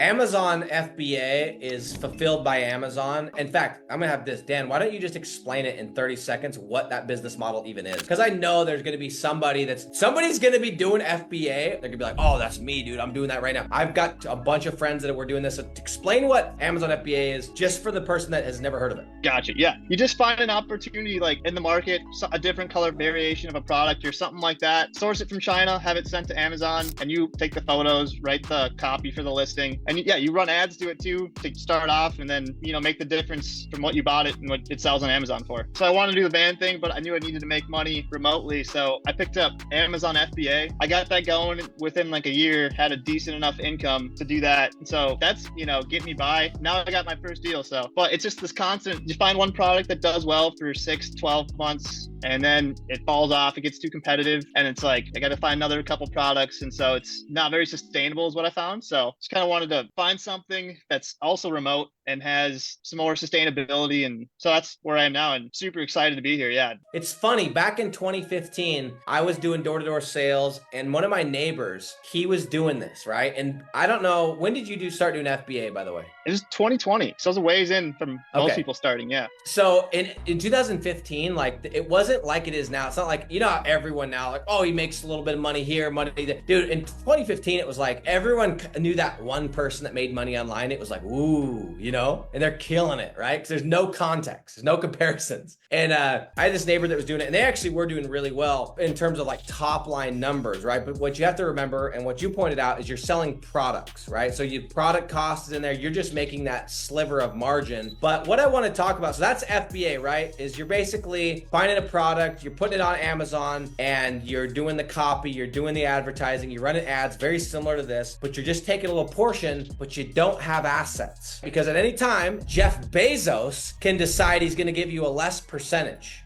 Amazon FBA is fulfilled by Amazon. In fact, I'm gonna have this, Dan, why don't you just explain it in 30 seconds what that business model even is? Because I know there's gonna be somebody's gonna be doing FBA. They're gonna be like, oh, that's me, dude. I'm doing that right now. I've got a bunch of friends that were doing this. So explain what Amazon FBA is, just for the person that has never heard of it. Gotcha. Yeah. You just find an opportunity like in the market, a different color variation of a product or something like that. Source it from China, have it sent to Amazon, and you take the photos, write the copy for the listing. And yeah, you run ads to it too to start off, and then, make the difference from what you bought it and what it sells on Amazon for. So I wanted to do the van thing, but I knew I needed to make money remotely. So I picked up Amazon FBA. I got that going within like a year, had a decent enough income to do that. And so that's, get me by. Now I got my first deal. So, but it's just this constant, you find one product that does well for 6-12 months, and then it falls off, it gets too competitive, and it's like, I got to find another couple products. And so it's not very sustainable is what I found. So just kind of wanted to find something that's also remote and has some more sustainability. And so that's where I am now, and super excited to be here. Yeah. It's funny. Back in 2015, I was doing door-to-door sales, and one of my neighbors, he was doing this, right? And I don't know, when did you start doing FBA, by the way? It was 2020. So it was a ways in from most people starting. Yeah. So in 2015, like, it wasn't like it is now. It's not like, how everyone now, like, oh, he makes a little bit of money here, money there. Dude, in 2015, it was like everyone knew that one person that made money online. It was like, ooh, and they're killing it, right? Because there's no context, there's no comparisons. And I had this neighbor that was doing it, and they actually were doing really well in terms of like top line numbers, right? But what you have to remember, and what you pointed out, is you're selling products, right? So your product cost is in there. You're just making that sliver of margin. But what I want to talk about, so that's FBA, right? Is you're basically finding a product, you're putting it on Amazon, and you're doing the copy, you're doing the advertising, you're running ads very similar to this, but you're just taking a little portion, but you don't have assets. Because at any time, Jeff Bezos can decide he's going to give you a less percentage.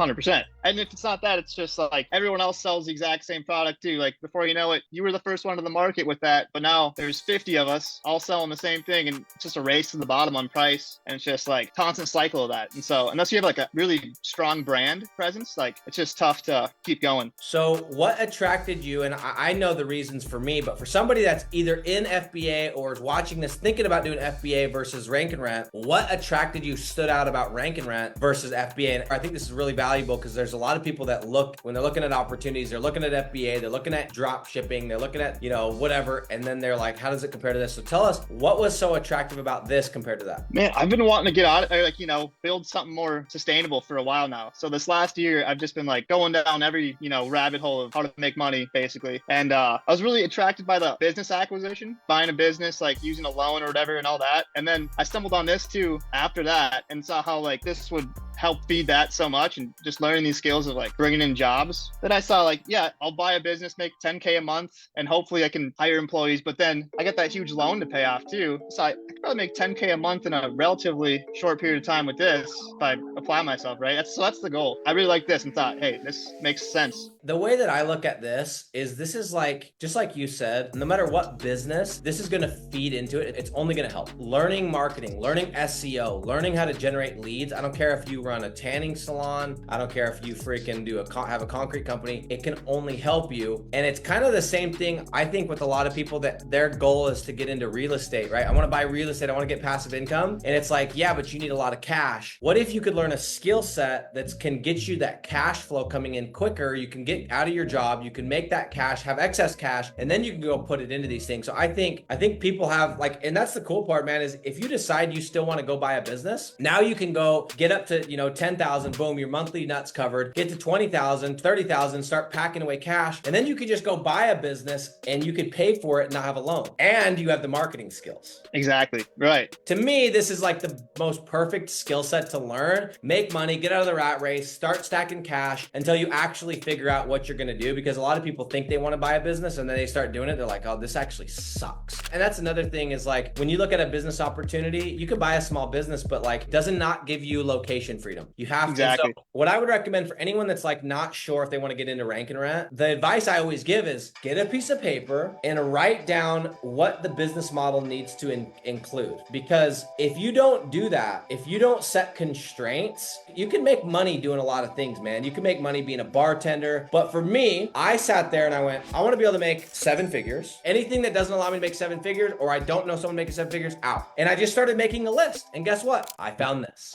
100%. And if it's not that, it's just like everyone else sells the exact same product too. Like before you know it, you were the first one to the market with that, but now there's 50 of us all selling the same thing, and it's just a race to the bottom on price. And it's just like constant cycle of that. And so unless you have like a really strong brand presence, like it's just tough to keep going. So what attracted you, and I know the reasons for me, but for somebody that's either in FBA or is watching this thinking about doing FBA versus rank and rent, what attracted you, stood out about rank and rent versus FBA? And I think this is really valuable because there's a lot of people that when they're looking at opportunities, they're looking at FBA, they're looking at drop shipping, they're looking at, whatever. And then they're like, how does it compare to this? So tell us, what was so attractive about this compared to that? Man, I've been wanting to get out, build something more sustainable for a while now. So this last year, I've just been like going down every, rabbit hole of how to make money basically. And I was really attracted by the business acquisition, buying a business, like using a loan or whatever and all that. And then I stumbled on this too after that and saw how like this would help feed that so much, and just learning these skills of like bringing in jobs. Then I saw like, yeah, I'll buy a business, make 10K a month, and hopefully I can hire employees. But then I get that huge loan to pay off too. So I could probably make 10K a month in a relatively short period of time with this if I apply myself, right? That's the goal. I really like this and thought, hey, this makes sense. The way that I look at this is like, just like you said, no matter what business, this is going to feed into it. It's only going to help. Learning marketing, learning SEO, learning how to generate leads. I don't care if you run a tanning salon. I don't care if you freaking have a concrete company. It can only help you. And it's kind of the same thing, I think, with a lot of people that their goal is to get into real estate, right? I want to buy real estate. I want to get passive income. And it's like, yeah, but you need a lot of cash. What if you could learn a skill set that can get you that cash flow coming in quicker? You can get out of your job, you can make that cash, have excess cash, and then you can go put it into these things. So I think people have like, and that's the cool part, man, is if you decide you still want to go buy a business, now you can go get up to, 10,000, boom, your monthly nuts covered, get to 20,000, 30,000, start packing away cash. And then you could just go buy a business and you could pay for it and not have a loan. And you have the marketing skills. Exactly. Right. To me, this is like the most perfect skill set to learn, make money, get out of the rat race, start stacking cash until you actually figure out what you're going to do. Because a lot of people think they want to buy a business and then they start doing it. They're like, oh, this actually sucks. And that's another thing is like, when you look at a business opportunity, you could buy a small business, but like does not give you location freedom. You have exactly. to. So what I would recommend for anyone that's like not sure if they want to get into rank and rent, the advice I always give is get a piece of paper and write down what the business model needs to include include, because if you don't do that, if you don't set constraints, you can make money doing a lot of things, man. You can make money being a bartender. But for me, I sat there and I went, I want to be able to make 7 figures. Anything that doesn't allow me to make 7 figures, or I don't know someone making 7 figures, out. And I just started making a list. And guess what? I found this.